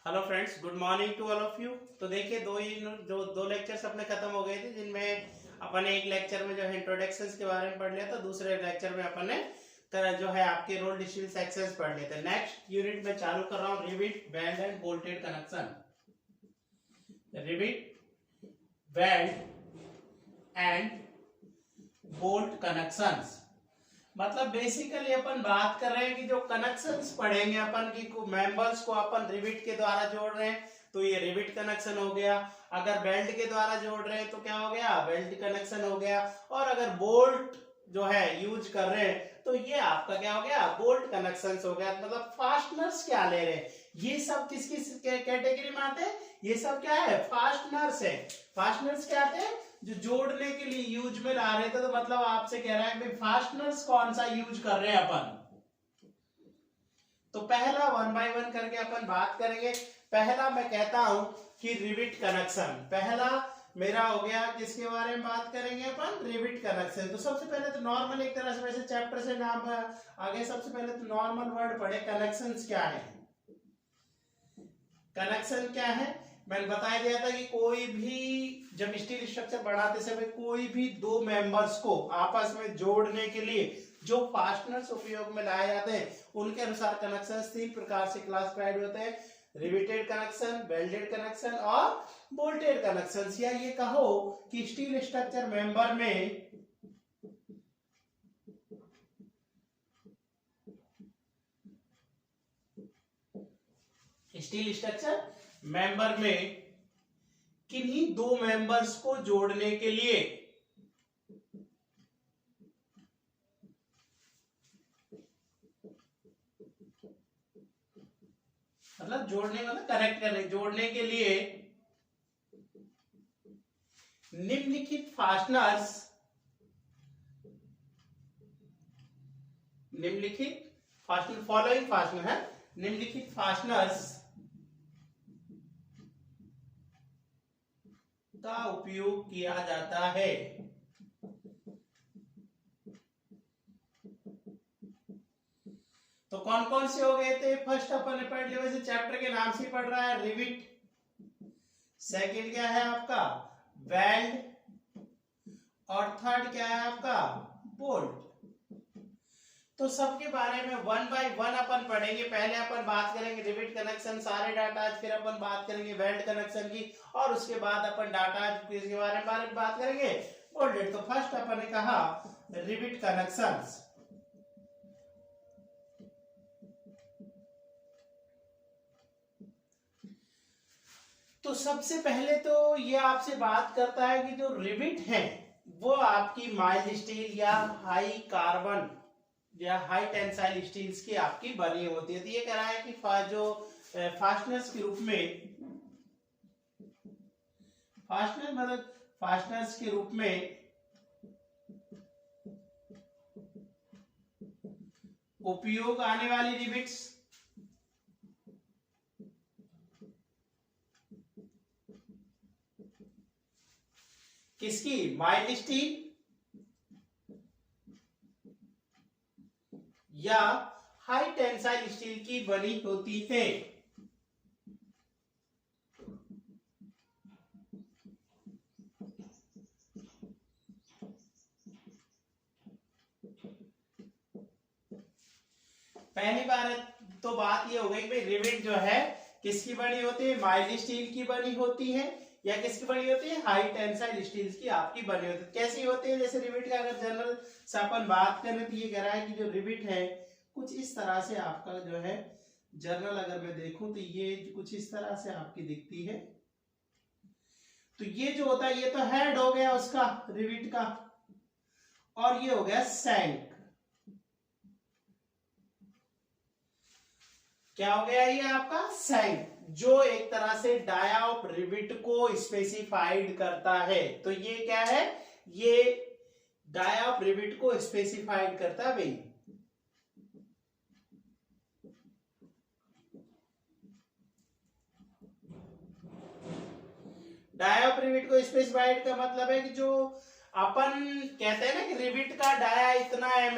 Hello friends, good morning to all of you. तो देखिए जो दो लेक्चर्स अपने खत्म हो गए थे, जिनमें अपन एक लेक्चर में जो है इंट्रोडक्शंस के बारे में पढ़ लिया था, दूसरे लेक्चर में अपन ने जो है आपके रोल डिस्टेंस एक्सेस पढ़ लिए थे। नेक्स्ट यूनिट में चालू कर रहा हूँ rivet weld and bolted connection. Rivet weld and bolt connections मतलब बेसिकली अपन बात कर रहे हैं कि जो कनेक्शंस पढ़ेंगे अपन की मेंबर्स को अपन रिविट के द्वारा जोड़ रहे हैं तो ये रिविट कनेक्शन हो गया। अगर बेल्ट के द्वारा जोड़ रहे हैं तो क्या हो गया, बेल्ट कनेक्शन हो गया। और अगर बोल्ट जो है यूज कर रहे हैं तो ये आपका क्या हो गया, बोल्ट कनेक्शंस हो गया। मतलब फास्टनर्स क्या ले रहे हैं, ये सब किस किस कैटेगरी में आते हैं, ये सब क्या है, फास्टनर्स है। फास्टनर्स क्या आते हैं, जो जोड़ने के लिए यूज में ला रहे थे। तो मतलब आपसे कह रहा है कि फास्टनर्स कौन सा यूज कर रहे हैं अपन। तो पहला वन बाय वन करके अपन बात करेंगे। पहला मैं कहता हूं कि रिविट कनेक्शन। पहला मेरा हो गया, किसके बारे में बात करेंगे अपन, रिविट कनेक्शन। तो सबसे पहले तो नॉर्मल एक तरह से वैसे चैप्टर से नाम आगे, सबसे पहले तो नॉर्मल वर्ड पढ़े, कनेक्शंस क्या है। कनेक्शन क्या है, मैंने बताया दिया था कि कोई भी जब स्टील स्ट्रक्चर बनाते समय कोई भी दो मेंबर्स को आपस में जोड़ने के लिए जो फास्टनर्स उपयोग में लाए जाते हैं उनके अनुसार कनेक्शन 3 प्रकार से क्लासिफाइड होते हैं। रिवेटेड कनेक्शन, वेल्डेड कनेक्शन और बोल्टेड कनेक्शन। या ये कहो कि स्टील स्ट्रक्चर मेंबर में स्टील स्ट्रक्चर मेंबर में किन्हीं दो मेंबर्स को जोड़ने के लिए मतलब जोड़ने मतलब कनेक्ट करने, जोड़ने के लिए निम्नलिखित फास्टनर्स, निम्नलिखित फास्टनर, फॉलोइंग फास्टनर है, निम्नलिखित फास्टनर्स का उपयोग किया जाता है। तो कौन कौन से हो गए थे, फर्स्ट अपन ने पढ़ लिया, वैसे चैप्टर के नाम से पढ़ रहा है रिविट। सेकंड क्या है आपका, वेल्ड। और थर्ड क्या है आपका, बोल्ट। तो सबके बारे में वन बाय वन अपन पढ़ेंगे। पहले अपन बात करेंगे रिविट कनेक्शन सारे डाटा, फिर अपन बात करेंगे वेल्ड कनेक्शन की, और उसके बाद अपन डाटा के बारे में बात करेंगे, बोल्टेड। तो फर्स्ट अपन ने कहा रिविट कनेक्शंस। तो सबसे पहले तो ये आपसे बात करता है कि जो रिविट है वो आपकी माइल्ड स्टील या हाई कार्बन या हाई टेंसाइल स्टील्स की आपकी बनी होती है। तो ये कह रहा है कि जो फास्टनर्स के रूप में, फास्टनर मतलब फास्टनर्स के रूप में उपयोग आने वाली रिविट्स किसकी, माइल्ड स्टील या हाई टेंसाइल स्टील की बनी होती है। पहली बार तो बात ये हो गई कि भाई रिविट जो है किसकी बनी होती है, माइल्ड स्टील की बनी होती है, या किसकी बनी होती है, हाई टेंसाइल स्टील्स की आपकी बनी होती है। कैसी होती है, जैसे रिविट का अगर जनरल से अपन बात करें तो ये कह रहा है कि जो रिविट है कुछ इस तरह से आपका जो है, जनरल अगर मैं देखूं तो ये कुछ इस तरह से आपकी दिखती है। तो ये जो होता है ये तो हेड हो गया उसका रिविट का, और ये हो गया सैंक। क्या हो गया ये आपका सैंक, जो एक तरह से डाया ऑफ रिविट को स्पेसिफाइड करता है। तो ये क्या है, ये डाया ऑफ रिविट को स्पेसिफाइड करता है भाई। डाया ऑफ रिविट को स्पेसिफाइड का मतलब है कि जो अपन कहते हैं ना कि रिविट का डाया इतना है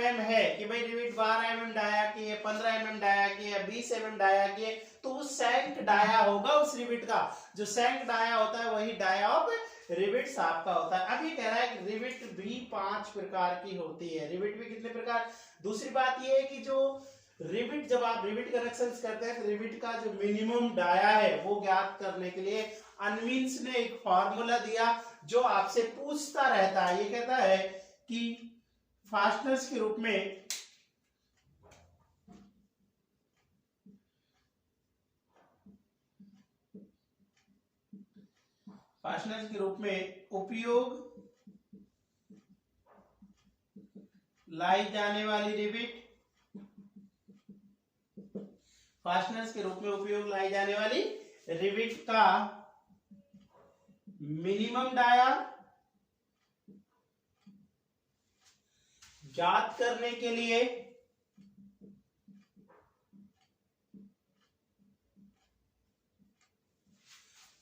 कि भाई रिविट 12 डाया की है, 15 डाया की है, 20 डाया की है, तो वो सैंक डाया होगा उस रिविट का। जो सैंक डाया होता है वही डाया ऑफ रिविट्स आपका होता है। अब ये कह रहा है कि रिविट भी 5 प्रकार की होती है। रिविट भी कितने प्रकार। दूसरी बात ये है कि जो रिविट, जब आप रिविट कनेक्शंस करते हैं तो रिविट का जो मिनिमम डाया है वो ज्ञात करने के लिए अनविन्स ने एक फॉर्मूला दिया जो आपसे पूछता रहता है। ये कहता है कि फास्टनर्स के रूप में उपयोग लाई जाने वाली रिविट, फास्टनर्स के रूप में उपयोग लाई जाने वाली रिविट का मिनिमम डाया ज्ञात करने के लिए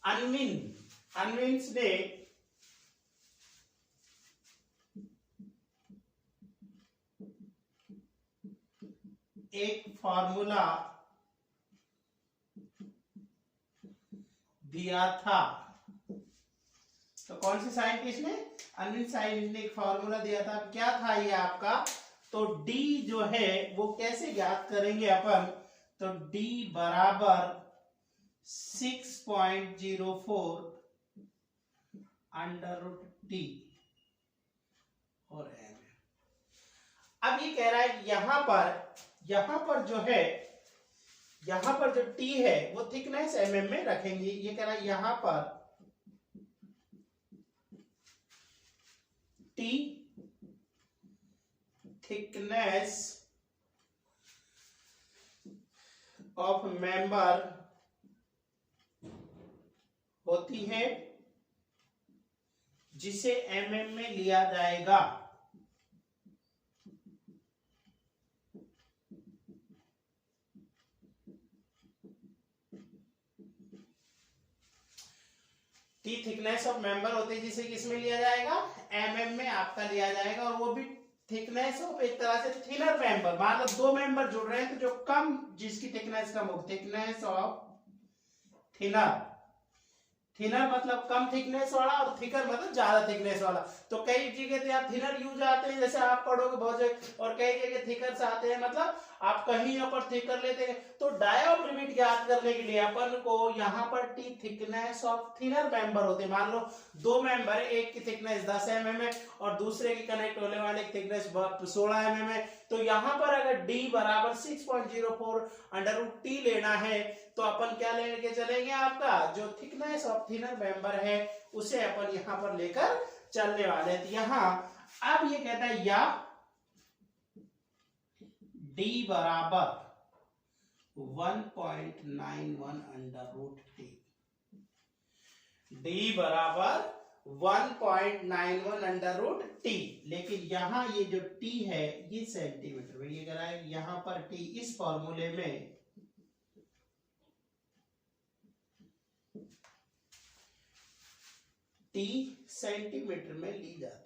अनविन्स ने एक फॉर्मूला दिया था। तो कौन से साइंटिस्ट ने? अनविन साइंटिस्ट ने एक फॉर्मूला दिया था। क्या था ये आपका? तो D जो है वो कैसे ज्ञात करेंगे अपन? तो D बराबर 6.04 √T और M। अब ये कह रहा है कि यहां पर जो है, यहां पर जो T है वो थिकनेस mm में रखेंगे। ये कह रहा है यहां पर T थिकनेस ऑफ मेंबर होती है जिसे mm में लिया जाएगा। टी थिकनेस ऑफ मेंबर होती है जिसे किसमें लिया जाएगा? mm में आपका लिया जाएगा। और वो भी थिकनेस ऑफ एक तरह से थिनर मेंबर, मतलब दो मेंबर जुड़ रहे हैं तो जो कम, जिसकी थिकनेस कम हो, थिकनेस ऑफ थिनर मतलब कम थिकनेस वाला और थिकर मतलब ज्यादा थिकनेस वाला। तो कई जगह तो यहाँ थिनर यूज आते हैं, जैसे आप पढ़ोगे बहुत जगह, और कई जगह थिकर्स आते हैं, मतलब आप कहीं यहाँ पर थिकर लेते हैं। तो डाया ऑफ रिविट ज्ञात करने के लिए अपन को यहाँ पर T thickness of thinner member होते हैं। मान लो दो मेंबर, एक की थिकनेस 10 mm है और दूसरे की कनेक्ट होने वाले की थिकनेस 16 mm है। तो यहाँ पर अगर D बराबर 6.04 √T लेना है तो अपन क्या लेके चलेंगे? आपका जो थिकनेस ऑफ थिनर मेंबर है उसे अपन यहाँ पर लेकर चलने वाले हैं। तो यहाँ अब ये कहता है या D बराबर 1.91 √T, D बराबर 1.91 √T। लेकिन यहां ये जो T है ये सेंटीमीटर में, ये कह रहा है यहां पर T इस फॉर्मूले में T सेंटीमीटर में ली जाती।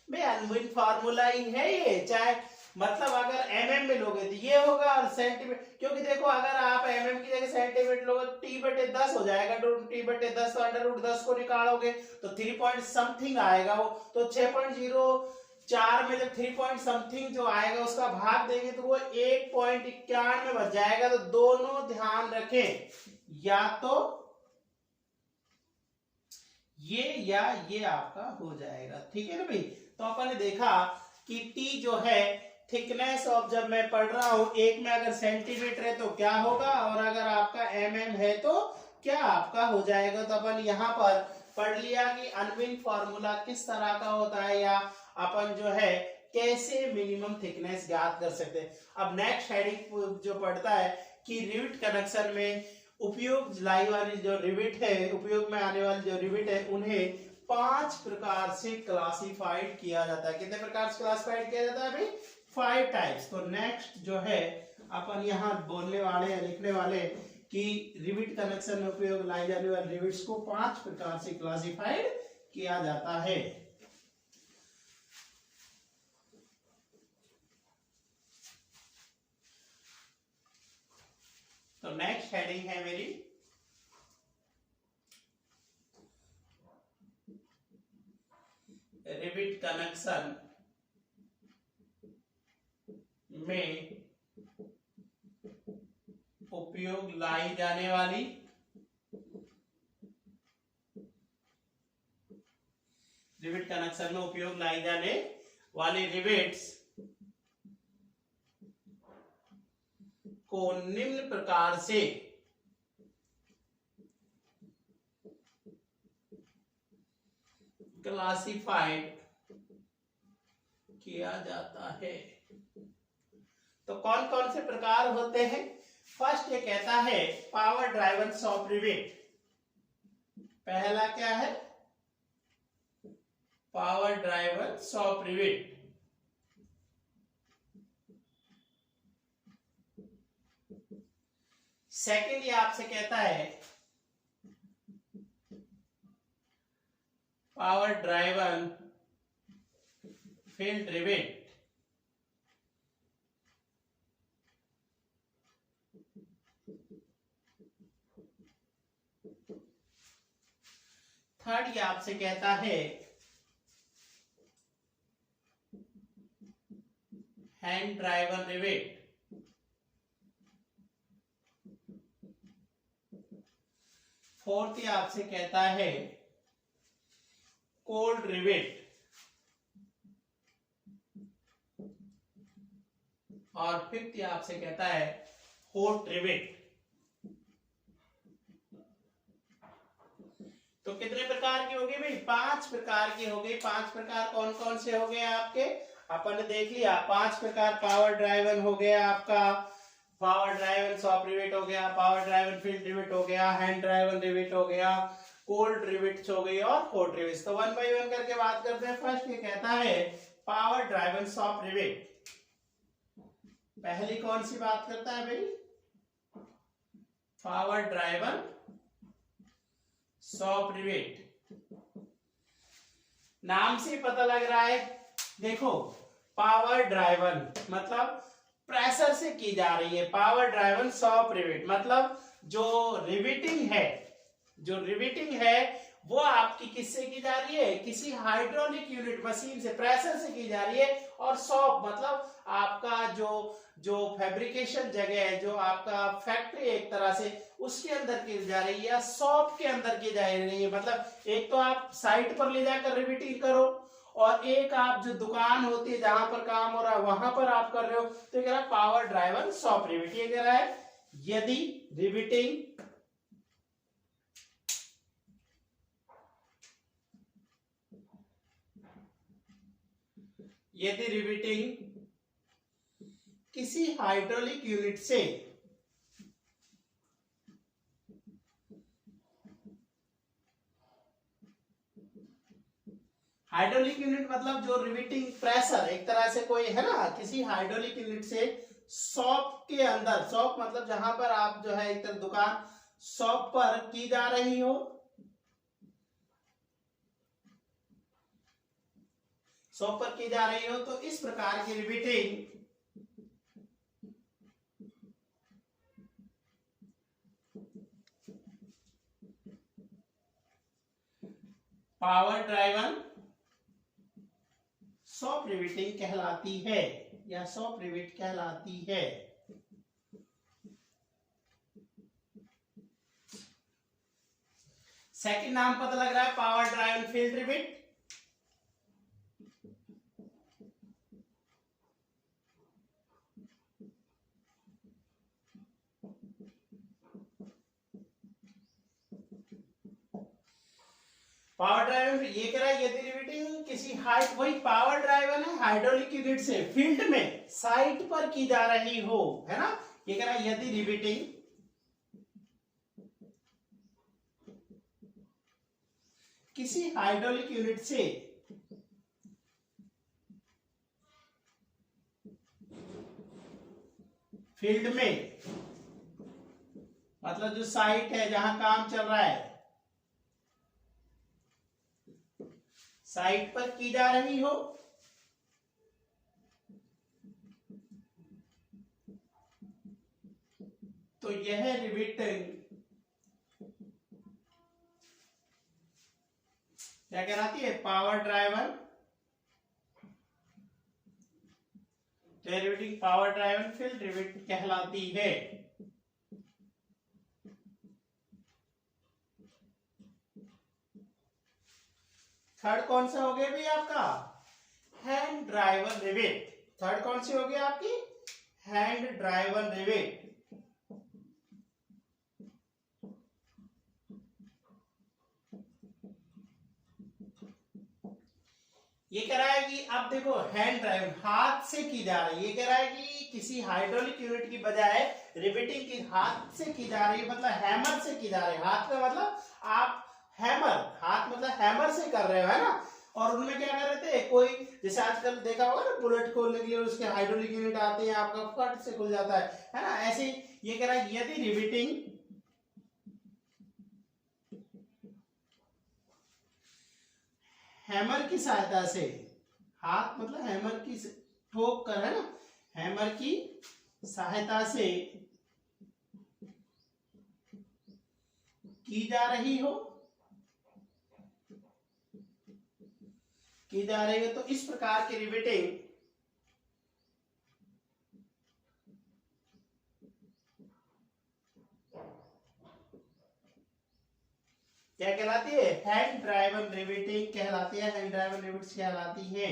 भाई अनविन फार्मूला ही है ये, चाहे मतलब अगर mm में लोगे तो ये होगा और सेंटीमीटर, क्योंकि देखो अगर आप mm की जगह सेंटीमीटर लोगे T/10 हो जाएगा। T/10 तो √10 को निकालोगे तो 3 पॉइंट समथिंग आएगा वो। तो 6.04 में जब 3 पॉइंट समथिंग जो आएगा उसका भाग देंगे तो वो 1.91 में बच जाएगा। तो दोनों ध्यान रखें, या तो ये या ये आपका हो जाएगा। ठीक है ना भाई? तो अपन ने देखा कि T जो है थिकनेस ऑफ, जब मैं पढ़ रहा हूं एक में अगर सेंटीमीटर है तो क्या होगा, और अगर आपका mm है तो क्या आपका हो जाएगा। तो अपन यहाँ पर पढ़ लिया कि अनविन फार्मूला किस तरह का होता है, या अपन जो है कैसे मिनिमम थिकनेस ज्ञात कर सकते हैं। अब नेक्स्ट हेडिंग जो पढ़ता है कि रिविट कनेक्शन में उपयोग लाई वाली जो रिविट है, उपयोग में आने वाली जो रिविट है, उन्हें 5 प्रकार से क्लासिफाइड किया जाता है। कितने प्रकार से क्लासिफाइड किया जाता है भाई? 5 टाइप्स। तो नेक्स्ट जो है अपन यहाँ बोलने वाले हैं, लिखने वाले कि रिविट कनेक्शन में उपयोग लाई जाने वाले रिविट्स को 5 प्रकार से क्लासिफाइड किया जाता है। तो नेक्स्ट हेडिंग है मेरी रिविट कनेक्शन में उपयोग लाई जाने वाली रिविट कनेक्शन में उपयोग लाई जाने वाली रिविट्स को निम्न प्रकार से क्लासिफाइड किया जाता है। तो कौन कौन से प्रकार होते हैं? फर्स्ट ये कहता है पावर ड्राइवन शॉप रिविट। पहला क्या है? Power driven shop rivet. Second ये आपसे कहता है power driven field rivet. Third ये आपसे कहता है हैंड ड्राइवन रिविट। फोर्थ ये आपसे कहता है कोल्ड रिविट। और फिफ्थ ये आपसे कहता है हॉट रिविट। तो कितने प्रकार की होगी भाई? 5 प्रकार की हो गई। 5 प्रकार कौन कौन से हो गए आपके? अपन ने देख लिया 5 प्रकार। पावर ड्राइवन हो गया आपका, पावर ड्राइवन शॉप रिविट हो गया, पावर ड्राइवन फील्ड रिविट हो गया, हैंड ड्राइवन रिविट हो गया, कोल्ड रिविट्स हो गई और हॉट रिविट्स। तो 1 बाय 1 करके बात करते हैं। फर्स्ट ये कहता है पावर ड्राइवन शॉप रिविट। पहली कौन सी बात करता है भाई? Power driven shop rivet. नाम से पता लग रहा है, देखो पावर ड्राइवन मतलब प्रेशर से की जा रही है। पावर ड्राइवन शॉप रिविट मतलब जो रिविटिंग है वो आपकी किससे की जा रही है? किसी हाइड्रोलिक यूनिट मशीन से प्रेशर से की जा रही है। और शॉप मतलब आपका जो फैब्रिकेशन जगह है, जो आपका फैक्ट्री एक तरह से, उसके अंदर की जा रही है या शॉप के अंदर की जा रही है। मतलब एक तो आप साइट पर ले जाकर रिविटिंग करो और एक आप जो दुकान होती है जहां पर काम हो रहा है वहां पर आप कर रहे हो। तो कह रहा है पावर ड्राइवन शॉप रिविट। ये कह रहा है यदि रिविटिंग किसी हाइड्रोलिक यूनिट से हाइड्रोलिक यूनिट मतलब जो रिविटिंग प्रेशर एक तरह से कोई है ना, किसी हाइड्रोलिक यूनिट से शॉप के अंदर, शॉप मतलब जहां पर आप जो है एक तरह दुकान शॉप पर की जा रही हो, शॉप पर की जा रही हो, तो इस प्रकार की riveting power driven shop riveting कहलाती है या शॉप रिविट कहलाती है। सेकंड नाम पता लग रहा है power driven field rivet. Power driven ये कह रहा है यदि रिविटिंग किसी हाइट, वही पावर ड्राइवन है हाइड्रोलिक यूनिट से फील्ड में साइट पर की जा रही हो, है ना। ये कह रहा है यदि रिविटिंग किसी हाइड्रोलिक यूनिट से फील्ड में मतलब जो साइट है जहां काम चल रहा है, साइट पर की जा रही हो, तो यह रिवेटिंग क्या कहलाती है? Power driven. Riveting power driven field rivet कहलाती है। थर्ड कौन सा हो गया भी आपका? Hand driven rivet. थर्ड कौन सी होगी आपकी? Hand driven rivet. ये कह रहा है कि अब देखो हैंड ड्राइव हाथ से की जा रही है। ये कह रहा है कि किसी हाइड्रोलिक यूनिट की बजाय रिवेटिंग की हाथ से की जा रही है, मतलब हैमर से की जा रही है। हाथ का मतलब आप हैमर, हाथ मतलब हैमर से कर रहे हो, है ना। और उनमें क्या कर रहे थे, कोई जैसे आजकल देखा होगा ना, बुलेट खोलने के लिए उसके हाइड्रोलिक यूनिट आते हैं, आपका फट से खुल जाता है ना। ऐसे ये कह रहा है यदि रिवेटिंग हैमर की सहायता से, हाथ मतलब हैमर की ठोक कर, है ना, हैमर की सहायता से की जा रही हो, की जा रही है, तो इस प्रकार की रिवेटिंग क्या कहलाती है? हैंड ड्राइवन रिवेटिंग कहलाती है। हैंड ड्राइवन रिवेट्स कहलाती है।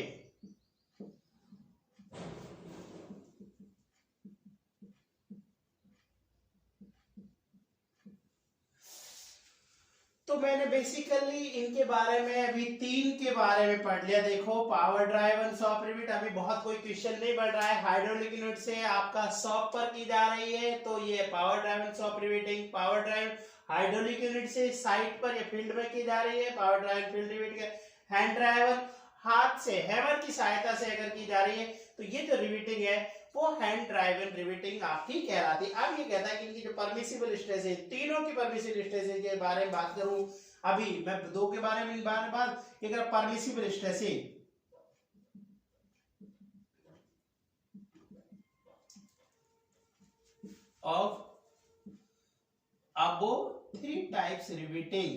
तो मैंने बेसिकली इनके बारे में अभी तीन के बारे में पढ़ लिया। देखो पावर ड्राइवन शॉप रिवेट, अभी बहुत कोई क्वेश्चन नहीं बढ़ रहा है। हाइड्रोलिक यूनिट से आपका शॉप पर की जा रही है, तो ये power driven shop riveting. Power drive hydraulic unit से साइट पर या फील्ड में की जा रही है, power drive field rivet. Hand driven हाथ से हैमर की सहायता से अगर की जा रही है, तो ये जो रिवेटिंग है वो हैंड ड्राइवन रिवेटिंग आपकी कहलाती है। अब ये कहता है कि इनकी जो परमिसिबल स्ट्रेस है, तीनों की परमिसिबल स्ट्रेस के बारे में बात करूं, अभी मैं दो के बारे में बात एक permissible stress of above three types riveting।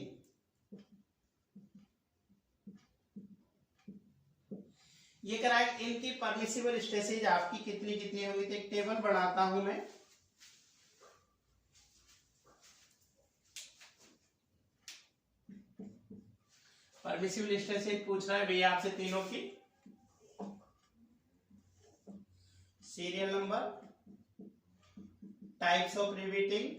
ये करा इनकी परमिसिबल स्ट्रेसेज आपकी कितनी कितनी होगी, तो एक टेबल बनाता हूं मैं। परमिसिबल स्ट्रेसेज पूछ रहा है भैया आपसे तीनों की। Serial number, types of riveting,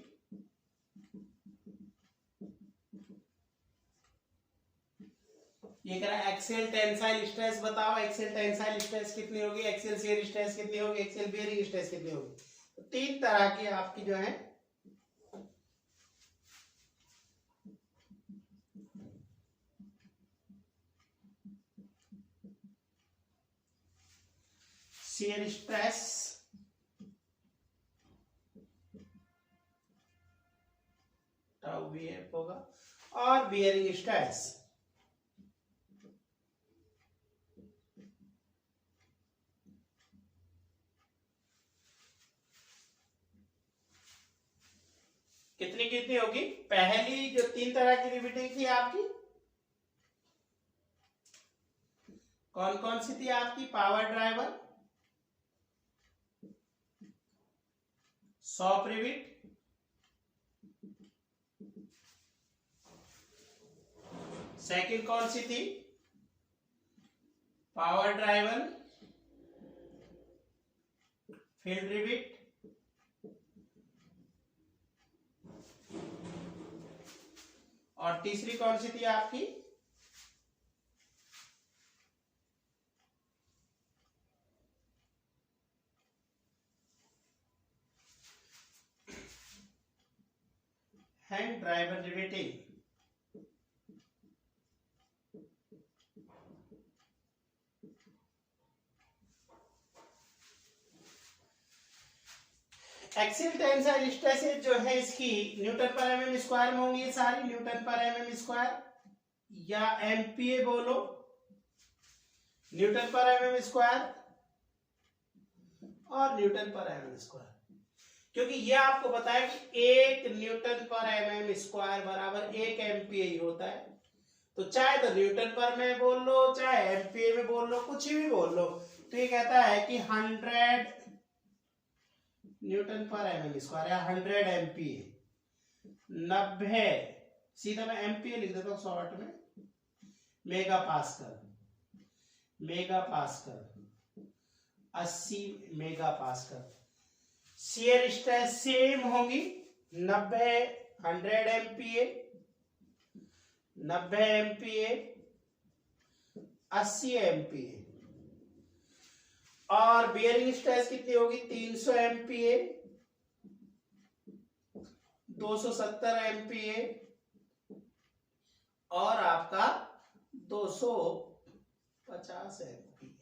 ये कह रहा है एक्सेल टेंसाइल स्ट्रेस बताओ। एक्सेल टेंसाइल स्ट्रेस कितनी होगी, एक्सेल शियर स्ट्रेस कितनी होगी, एक्सेल बेयरिंग स्ट्रेस कितनी होगी। तो तीन तरह की आपकी जो है शियर स्ट्रेस, टाउ बीएफ होगा, और बेयरिंग स्ट्रेस। कितनी कितनी होगी? पहली जो तीन तरह की रिवेटिंग थी आपकी, कौन कौन सी थी आपकी? Power driver, shop rivet, second कौन सी थी? पावर ड्राइवर फील्ड रिवेट, और तीसरी कौन सी थी आपकी? Hand driver riveting. Axial tensile stresses जो है इसकी न्यूटन पर एमएम स्क्वायर में होंगी, ये सारी न्यूटन पर एमएम स्क्वायर या एमपीए बोलो, न्यूटन पर एमएम स्क्वायर और न्यूटन पर एमएम स्क्वायर, क्योंकि ये आपको बताया कि 1 न्यूटन पर एमएम स्क्वायर बराबर 1 एमपीए ही होता है। तो चाहे तो न्यूटन पर में बोल लो, चाहे एमपीए में बोल लो, कुछ भी बोल लो, तो ये कहता है कि 100 न्यूटन पर एमएम स्क्वायर या 100 एमपीए, 90, सीधा मैं एमपीए लिख देता हूं शॉर्ट में, mega pascal, 80 mega pascal. Shear stress same होंगी, 90 100 एमपीए, 90 एमपीए, 80 एमपीए। और बियरिंग स्ट्रेस कितनी होगी? 300 एमपीए, 270 एमपीए और आपका 250 एमपीए।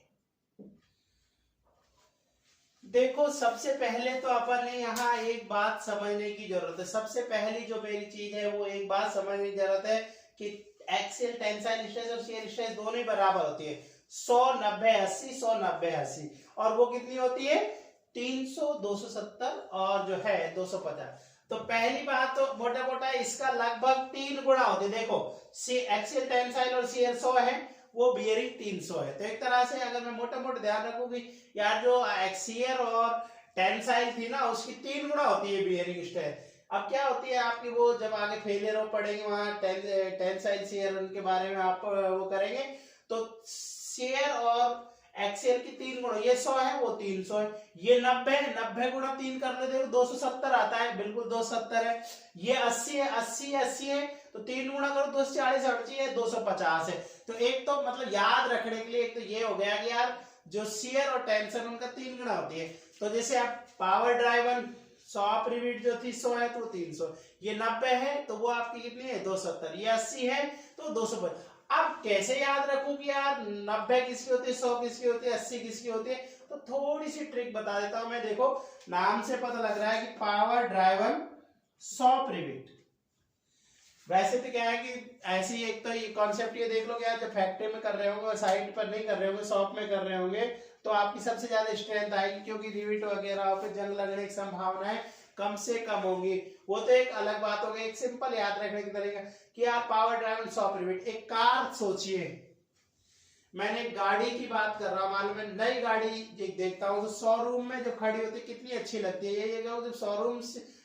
देखो सबसे पहले तो अपन ने यहाँ एक बात समझने की जरूरत है। सबसे पहली जो मेरी चीज है वो एक बात समझने की जरूरत है कि एक्सियल टेंसाइल स्ट्रेस और शियर स्ट्रेस दोनों ही बराबर होती है, 100 90 80, 100 90 80, और वो कितनी होती है? 300 270 और जो है 250। तो पहली बात तो मोटा मोटा इसका लगभग 3 गुना होते हैं। देखो एक्सियल टेंसाइल और शियर 100 है, वो बियरिंग 300 है। तो एक तरह से अगर मैं मोटा मोटा ध्यान रखूंगी यार, जो एक्सियल और टेंसाइल थी ना उसकी 3 गुना होती है बियरिंग स्ट्रेस। अब क्या होती है आपकी, वो जब आगे फेलियर हो पड़ेंगे वहां टेंसाइल शियर उनके बारे में आप वो करेंगे, तो शियर और एक्सियल की 3 गुना, ये 100 है वो 300 है, ये 90 है, 90 गुना 3 कर ले, देखो 270 आता है, बिल्कुल 270 है। ये 80 है, 80 है, तो 3 गुना करो 240 हट है, 250 है। तो एक तो मतलब याद रखने के लिए एक तो ये हो गया कि यार जो शियर और टेंशन उनका 3 गुना होती है। तो जैसे आप पावर ड्राइवन शॉप रिविट जो थी 100 है तो 300, ये 90 है तो वो आपकी कितनी है? 270, ये 80 है तो 250। अब कैसे याद रखूं कि यार 90 किसकी होती है, 100 किसकी होती है, 80 किसकी होती है? तो थोड़ी सी ट्रिक बता देता हूं मैं। देखो नाम से पता लग रहा है कि पावर ड्राइवन शॉप रिविट। वैसे तो क्या है कि ऐसी एक तो ये कॉन्सेप्ट ये देख लो कि यार जब फैक्ट्री में कर रहे होंगे और साइट पर नहीं कर रहे होंगे, शॉप में कर रहे होंगे, तो आपकी सबसे ज्यादा स्ट्रेंथ आएगी, क्योंकि रिविट वगैरह पे जंग लगने की संभावनाएं कम से कम होंगी। वो तो एक अलग बात हो गई। एक सिंपल याद रखने की तरीका कि आप पावर ड्राइवन शॉप रिविट, एक कार सोचिए, मैंने एक गाड़ी की बात कर रहा हूँ, मालूम है नई गाड़ी देखता हूँ तो शोरूम में जब खड़ी होती है कितनी अच्छी लगती है। ये जब शोरूम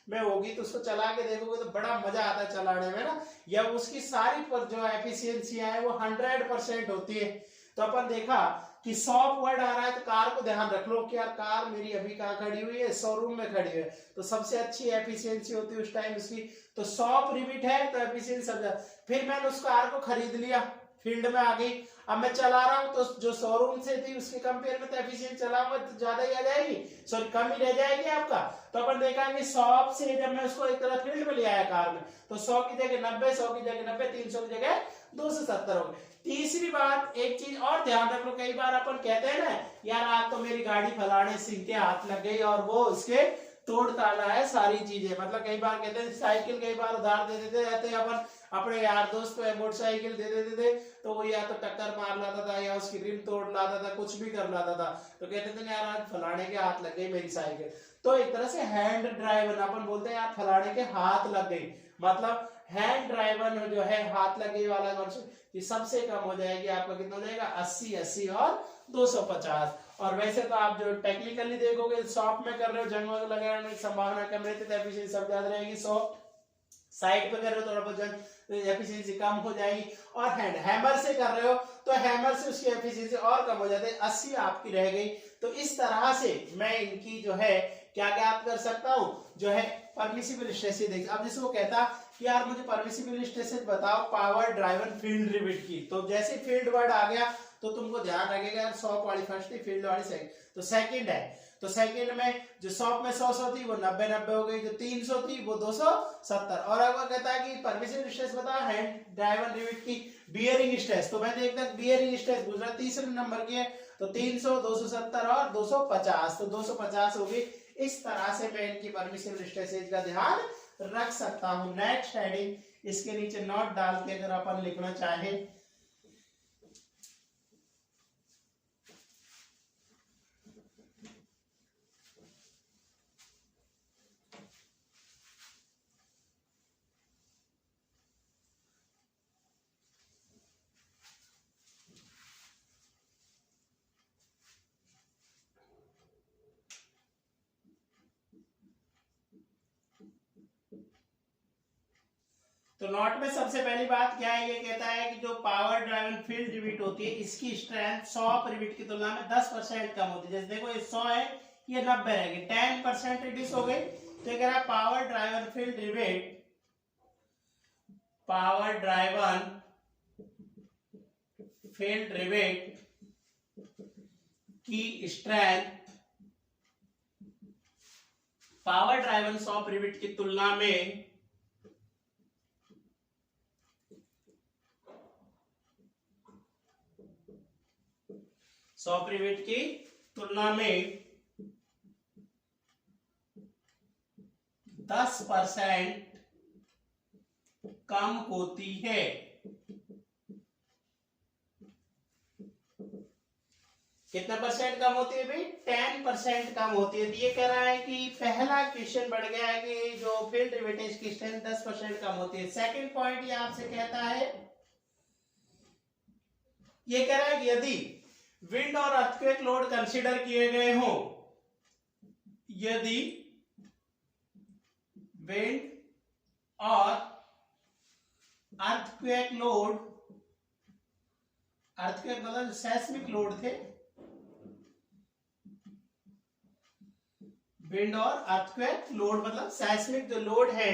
में होगी तो उसको चला के देखोगे तो बड़ा मजा आता है चलाने में ना, या उसकी सारी पर जो एफिशिएंसियां है वो 100% होती है। तो अपन देखा कि शॉप वर्ड आ रहा है तो कार को ध्यान रख लो कि यार कार मेरी अभी कहाँ खड़ी हुई है? शोरूम में खड़ी है, तो सबसे अच्छी एफिशिएंसी होती है उस टाइम उसकी। तो शॉप रिविट है तो एफिशिएंसी सब। फिर मैंने उस कार को खरीद लिया, फील्ड में आ गई, अब मैं चला रहा हूं तो जो शोरूम से थी उसके कंपेयर में तो एफिशिएंट चलाऊंगा तो ज्यादा ही आ जाएगी, सॉरी कम ही रह जाएगी आपका। तो अपन देखा कि शॉप से जब मैं उसको एक तरह फील्ड में ले आया कार में, तो 100 की जगह 90, 100 की जगह 90, 300 की जगह 270 हो गए। तीसरी बात एक चीज और ध्यान रख लो, कई बार अपन कहते हैं ना यार आज तो मेरी गाड़ी फलाने सिंह के हाथ लग गई और वो उसके तोड़ ताला है सारी चीजें। मतलब कई बार कहते हैं साइकिल कई बार उधार दे देते रहते हैं अपन अपने यार दोस्त को, मोटरसाइकिल दे देते थे तो वो या तो टक्कर मार लाता था या उसकी रिम तोड़ लाता था, कुछ भी कर लाता था। तो कहते थे यार आज फलाने के हाथ लग गई मेरी साइकिल। तो एक तरह से हैंड ड्राइवर अपन बोलते हैं यार फलाने के हाथ लग गई, मतलब हैंड ड्राइवर जो है हाथ लगे वाला ये सबसे कम हो जाएगी आपका, कितना हो जाएगा? 80 80 और 250। और वैसे तो आप जो टेक्निकली देखोगे शॉप में कर रहे हो, जंग लगाने की संभावना कम रहती है, एफिशिएंसी सब ज्यादा रहेगी। 100 साइड पे कर रहे हो थोड़ा बहुत जंग एफिशिएंसी कम हो जाएगी। और हैमर से कर रहे हो तो हैमर से उसकी एफिशिएंसी और कम हो जाती है, 80 आपकी रह गई। तो इस तरह से मैं इनकी जो है क्या ज्ञात कर सकता हूं, जो है परमिसिबल स्ट्रेसेस देख। अब जैसे वो कहता कि यार मुझे परमिसिबल स्ट्रेसेस बताओ पावर ड्राइवन फील्ड रिविट की, तो जैसे फील्ड वर्ड आ गया तो तुमको ध्यान रखेगा यार शॉप वाली फर्स्ट थी, फील्ड वाली सेकंड, तो सेकंड है। तो सेकंड में जो शॉप में 100 थी वो 90 90 हो गई, जो 300 थी वो 270। और अगर कहता है कि परमिसिबल स्ट्रेस बताओ हैंड ड्राइवन रिविट की बियरिंग स्ट्रेस, तो मैं देखता बियरिंग स्ट्रेस गुजरा तीसरे नंबर की है, तो 300 270 और 250, तो 250 होगी। इस तरह से मैं इनकी परमिसिबल स्ट्रेसेज का ध्यान रख सकता हूं। नेक्स्ट हेडिंग इसके नीचे नोट डाल के अगर अपन लिखना चाहे, तो नोट में सबसे पहली बात क्या है, ये कहता है कि जो पावर ड्राइवन फील्ड रिविट होती है इसकी स्ट्रेंथ 100 रिविट की तुलना में 10% कम होती है। जैसे देखो ये 100 है, ये 90 रहेगी, 10% रिड्यूस हो गई। तो ये कह रहा है power driven field rivet, power driven field rivet की strength power driven soft rivet की तुलना में 100 रिविट की तुलना में 10% कम होती है। कितना परसेंट कम होती है भाई? 10% कम होती है। तो ये कह रहा है कि पहला क्वेश्चन बढ़ गया है कि जो फील्ड रिवेटेज की स्ट्रेंथ 10% कम होती है। सेकंड पॉइंट ये आपसे कहता है, ये कह रहा है कि यदि विंड और अर्थक्वेक लोड कंसीडर किए गए हो, यदि विंड और अर्थक्वेक लोड, अर्थक्वेक मतलब सेस्मिक लोड थे, विंड और अर्थक्वेक लोड मतलब सेस्मिक जो लोड है,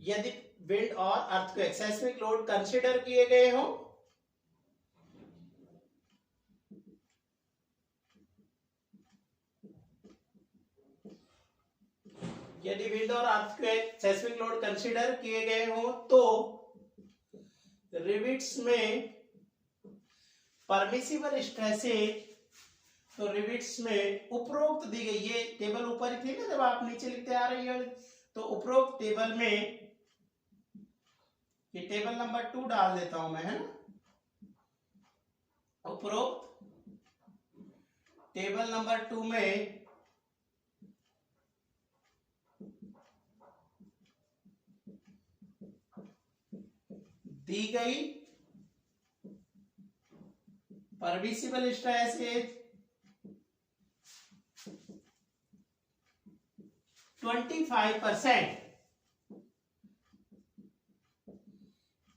यदि विंड और अर्थक्वेक सेस्मिक लोड कंसीडर किए गए हो, यदि विंड और अर्थक्वेक सेस्मिक लोड कंसीडर किए गए हो तो रिविट्स में परमिसिबल स्ट्रेसेज, तो रिविट्स में उपरोक्त दी गई, ये टेबल ऊपर ही थी ना जब आप नीचे लिखते आ रही हो, तो उपरोक्त टेबल में, ये टेबल नंबर 2 डाल देता हूं मैं, है ना, उपरोक्त टेबल नंबर 2 में दी गई परमिसिबल स्ट्रेसेज 25%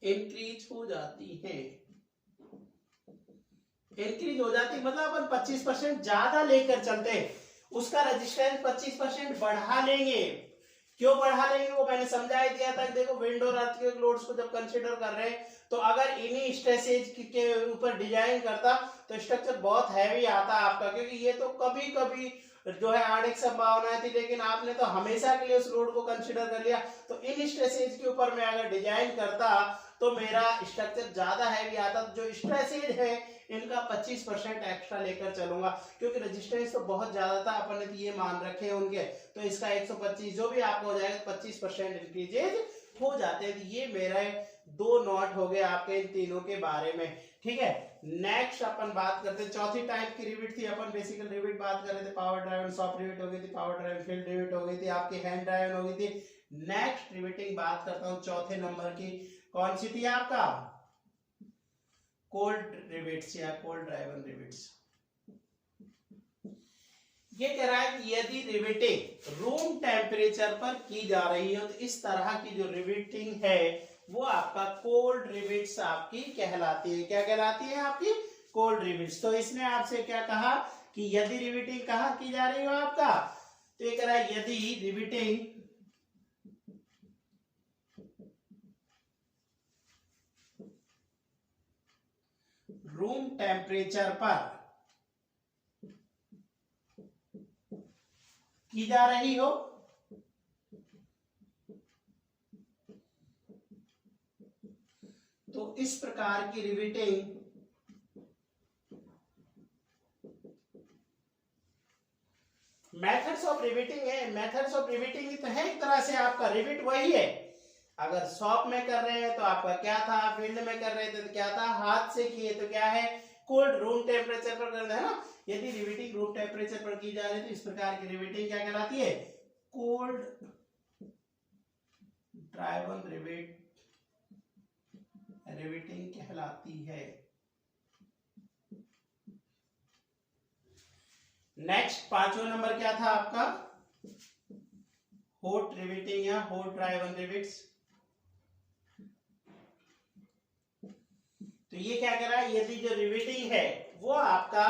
इंक्रीज हो जाती है। इंक्रीज हो जाती मतलब अपन 25% ज्यादा लेकर चलते हैं, उसका रेजिस्टेंस 25% बढ़ा लेंगे। क्यों बढ़ा लेंगे वो मैंने समझा ही दिया था कि देखो विंड और अर्थक्वेक लोड्स को जब कंसीडर कर रहे हैं तो अगर इन्हीं स्ट्रेसेज के ऊपर डिजाइन करता तो स्ट्रक्चर बहुत हैवी आता आपका, क्योंकि ये तो कभी कभी जो है आने की संभावना थी, लेकिन आपने तो हमेशा के लिए उस लोड को कंसीडर कर लिया। तो इन स्ट्रेसेज के ऊपर मैं अगर डिजाइन करता तो मेरा स्ट्रक्चर ज्यादा हैवी आता। जो स्ट्रेसेज है इनका 25% एक्स्ट्रा लेकर चलूंगा, क्योंकि रेजिस्टेंस तो बहुत ज्यादा था, अपन ने तो ये मान रखे हैं उनके, तो इसका 125 जो भी आपको हो जाएगा 25% इंक्रीजेज हो जाते हैं। तो ये मेरा 2 नोट हो गए आपके इन तीनों के बारे में, ठीक है। नेक्स्ट अपन बात करते हैं, चौथी टाइप की रिविट थी, अपन बेसिकल रिविट बात कर रहे थे, पावर ड्राइवन सॉफ्ट रिविट हो गई थी, पावर ड्राइवन फील्ड रिविट हो गई थी, आपकी हैंड ड्राइवन हो गई थी। नेक्स्ट रिविटिंग बात करता हूं चौथे नंबर की, कौन सी थी आपका? कोल्ड रिविट्स या कोल्ड ड्राइवन रिविट्स। ये कह रहा है कि यदि रिविटिंग रूम टेम्परेचर पर की जा रही है तो इस तरह की जो रिविटिंग है वो आपका कोल्ड रिविट्स आपकी कहलाती है। क्या कहलाती है आपकी? Cold rivets. तो इसने आपसे क्या कहा कि यदि रिविटिंग कहाँ की जा रही हो आपका, तो ये कह रहा है यदि रिविटिंग रूम टेम्परेचर पर की जा रही हो तो इस प्रकार की रिविटिंग मेथड्स ऑफ रिवेटिंग है, मेथड्स ऑफ रिवेटिंग तो है एक तरह से आपका रिविट वही है। अगर शॉप में कर रहे हैं तो आपका क्या था, फील्ड में कर रहे थे तो क्या था, हाथ से किए तो क्या है, कोल्ड रूम टेम्परेचर पर कर रहे हैं ना। यदि रिवेटिंग रूम टेम्परेचर पर की जा रही है तो इस प्रकार की रिवेटिंग क्या कहलाती है, कोल्ड ड्राइवन रिवेटिंग कहलाती है। नेक्स्ट 5वां नंबर क्या था आपका, हॉट रिवेटिंग या हॉट ड्राइवन रिवेट्स। तो ये क्या कह रहा है, यदि जो रिवेटिंग है वो आपका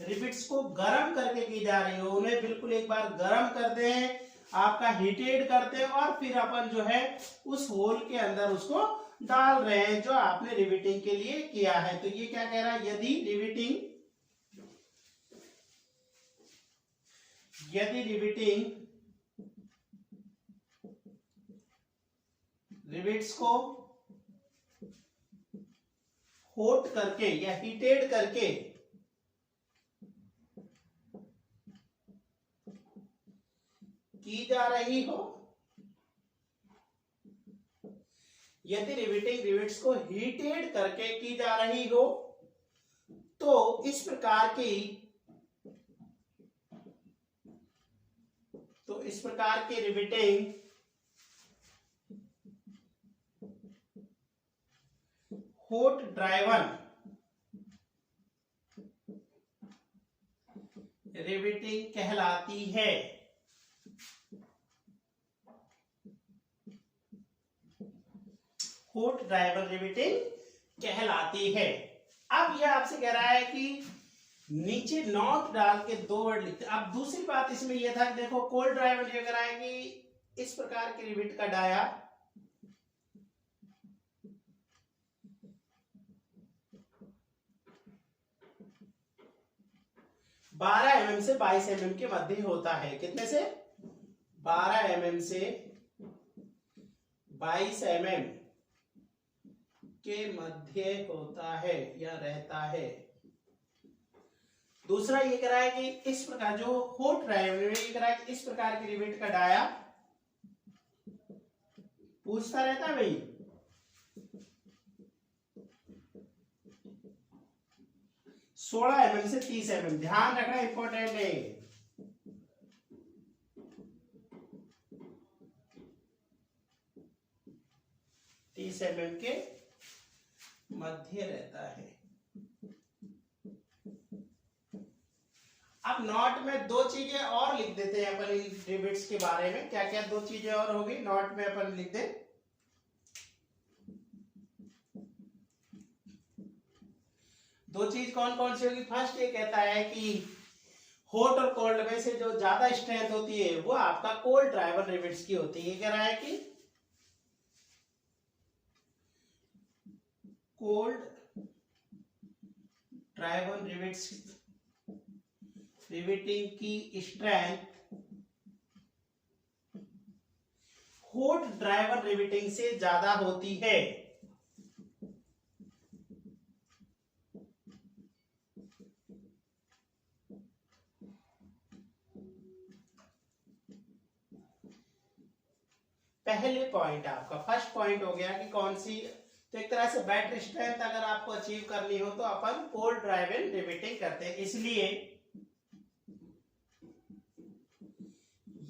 रिवेट्स को गर्म करके की जा रही हो, उन्हें बिल्कुल एक बार गर्म करते हैं, आपका हीटेड करते हैं और फिर अपन जो है उस होल के अंदर उसको डाल रहे हैं जो आपने रिवेटिंग के लिए किया है। तो ये क्या कह रहा है, यदि रिवेटिंग रिवेट्स को हॉट करके या हीटेड करके की जा रही हो, यदि रिवेटिंग रिवेट्स को हीटेड करके की जा रही हो तो इस प्रकार की रिवेटिंग हॉट ड्राइवन रिवेटिंग कहलाती है। हॉट ड्राइवन रिवेटिंग कहलाती है। अब यह आपसे कह रहा है कि नीचे नॉट डाल के 2 वर्ड लिखते। अब दूसरी बात इसमें यह था कि देखो कोल्ड ड्राइवन ये कह रहा है कि इस प्रकार के रिवेट का डाया 12 mm से 22 mm के मध्य होता है। कितने से, 12 mm से 22 mm के मध्य होता है या रहता है। दूसरा ये कह रहा है कि इस प्रकार जो हॉट ड्राइवन ये कह रहा है कि इस प्रकार के रिवेट का डाया पूछता रहता है भाई, सोलह mm से 30 mm, ध्यान रखना इंपॉर्टेंट है। तीस mm के मध्य रहता है। अब नोट में 2 चीजें और लिख देते हैं अपन इन रिवेट्स के बारे में। क्या क्या 2 चीजें और होगी नोट में अपन लिख दें। दो चीज कौन कौन सी होगी। फर्स्ट ये कहता है कि हॉट और कोल्ड में से जो ज्यादा स्ट्रेंथ होती है वो आपका कोल्ड ड्राइवर रिवेट्स की होती है। ये कह रहा है कि कोल्ड ड्राइवर रिवेटिंग की स्ट्रेंथ हॉट ड्राइवर रिवेटिंग से ज्यादा होती है। पहले पॉइंट आपका फर्स्ट पॉइंट हो गया कि कौन सी, तो एक तरह से बैटरी स्ट्रेंथ अगर आपको अचीव करनी हो तो अपन कोल्ड ड्राइवन रिवेटिंग करते हैं। इसलिए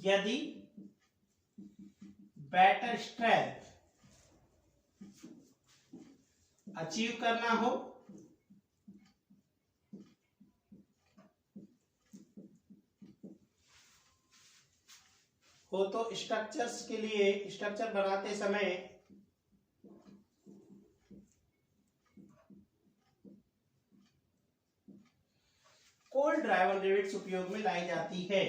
यदि बैटर स्ट्रेंथ अचीव करना हो तो स्ट्रक्चर्स के लिए स्ट्रक्चर बनाते समय कोल्ड ड्राइवन रिवेट्स उपयोग में लाई जाती है।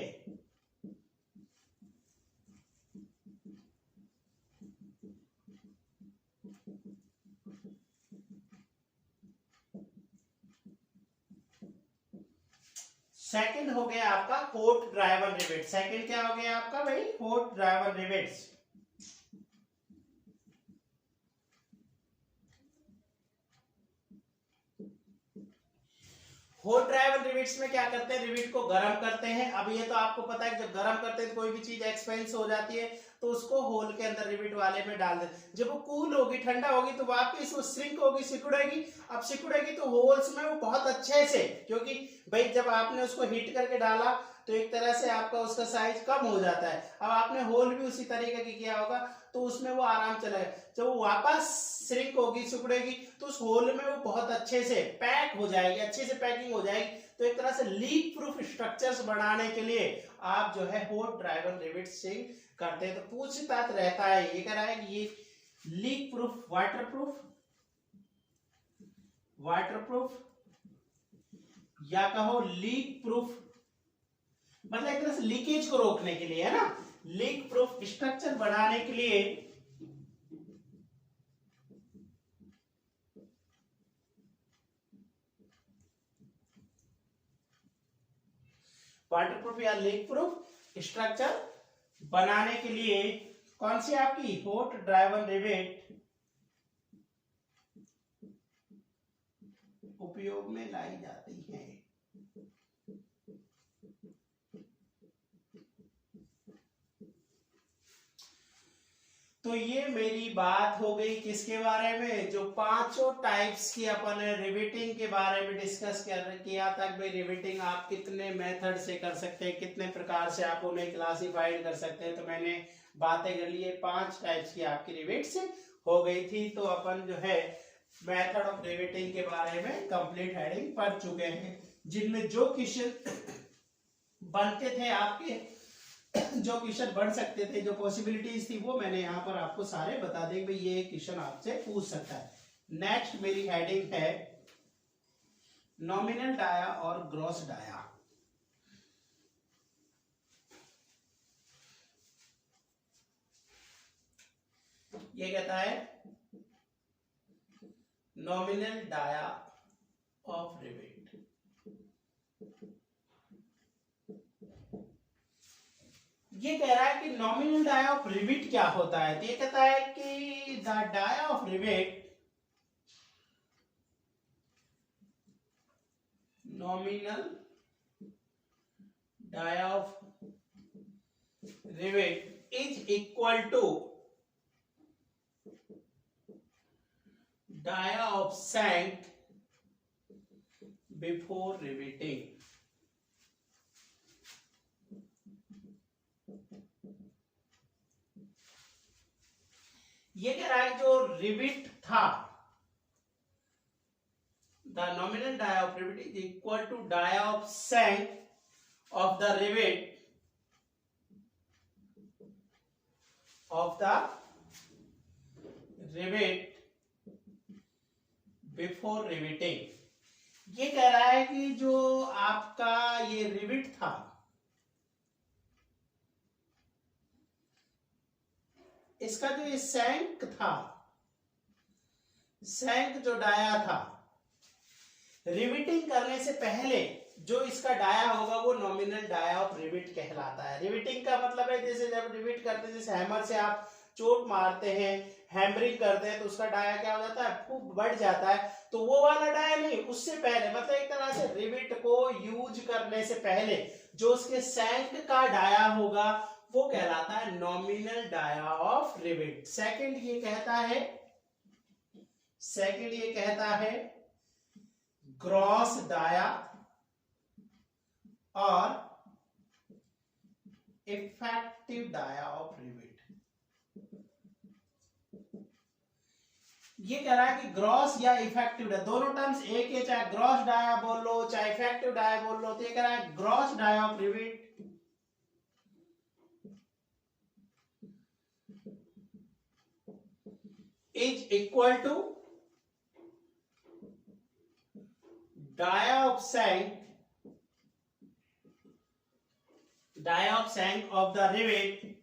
सेकंड हो गया आपका हॉट ड्राइवर रिवेट। सेकंड क्या हो गया आपका भाई, hot driver rivets. Hot driver rivets में क्या करते हैं, रिविट को गर्म करते हैं। अब ये तो आपको पता है कि जब गर्म करते हैं तो कोई भी चीज एक्सपेंस हो जाती है, तो उसको होल के अंदर रिविट वाले में डाल देते। जब वो कूल होगी, ठंडा होगी, तो वापस वो श्रिंक होगी, सिकुड़ेगी। अब सिकुड़ेगी तो होल्स में वो बहुत अच्छे से, क्योंकि भाई जब आपने उसको हीट करके डाला तो एक तरह से आपका उसका साइज कम हो जाता है। अब आपने होल भी उसी तरीके की किया होगा तो उसमें वो आराम चलेगा। जब वो वापस श्रिंक होगी, सिकुड़ेगी, तो उस होल में वो बहुत अच्छे से पैक हो जाएगी, अच्छे से पैकिंग हो जाएगी। तो एक तरह से लीक प्रूफ स्ट्रक्चर्स बनाने के लिए आप जो है हॉट ड्राइवर रिविट्सिंग करते हैं। तो पूछताछ रहता है, ये कह रहा है कि ये लीक प्रूफ, वाटर प्रूफ या कहो लीक प्रूफ, मतलब एक तरह से लीकेज को रोकने के लिए, है ना, लीक प्रूफ स्ट्रक्चर बनाने के लिए वाटर प्रूफ या लीक प्रूफ स्ट्रक्चर बनाने के लिए कौन सी आपकी हॉट ड्राइवर रिवेट उपयोग में लाई जाती है। तो ये मेरी बात हो गई किसके बारे में, जो पांचों टाइप्स की अपन ने रिविटिंग के बारे में डिस्कस किया था। भाई रिविटिंग आप कितने मेथड से कर सकते हैं, कितने प्रकार से आप उन्हें क्लासिफाइड कर सकते हैं। तो मैंने बातें कर ली है, 5 टाइप्स की आपकी रिविट्स हो गई थी। तो अपन जो है मेथड ऑफ रिविटिंग के बारे में कंप्लीट हेडिंग पढ़ चुके हैं, जिनमें जो क्वेश्चन बनते थे आपके, जो क्वेश्चन बन सकते थे, जो पॉसिबिलिटीज थी, वो मैंने यहाँ पर आपको सारे बता दें। भाई ये क्वेश्चन आपसे पूछ सकता है। नेक्स्ट मेरी हेडिंग है नॉमिनल डाया और ग्रॉस डाया। ये कहता है नॉमिनल डाया ऑफ रिविट। ये कह रहा है कि नॉमिनल डाया ऑफ रिविट क्या होता है। तो ये कहता है कि the dia of rivet, nominal dia of rivet is equal to dia of shank before riveting. ये कह रहा है जो रिविट था, the nominal dia of rivet is equal to dia of shank of the rivet before riveting. ये कह रहा है कि जो आपका ये रिविट था, इसका जो ये सैंक था, सैंक जो डाया था, रिविटिंग करने से पहले जो इसका डाया होगा वो नॉमिनल डाया ऑफ रिविट कहलाता है। रिविटिंग का मतलब है जैसे जब रिविट करते हैं, जैसे हैमर से आप चोट मारते हैं, हैमरिंग करते हैं, तो उसका डाया क्या हो जाता है, खूब बढ़ जाता है। तो वो वाला डाया नहीं, उससे पहले, मतलब एक तरह से रिविट को यूज करने से पहले जो उसके सैंक का डाया होगा वो कहलाता है nominal dia of rivet. Second ये कहता है ग्रॉस डाया और इफेक्टिव डाया ऑफ रिविट। ये कह रहा है कि ग्रॉस या इफेक्टिव डाया, दोनों टर्म्स एक है, चाहे ग्रॉस डाया बोल लो चाहे इफेक्टिव डाया बोल लो। तो ये कह रहा है gross dia of rivet is equal to dia of shank of the rivet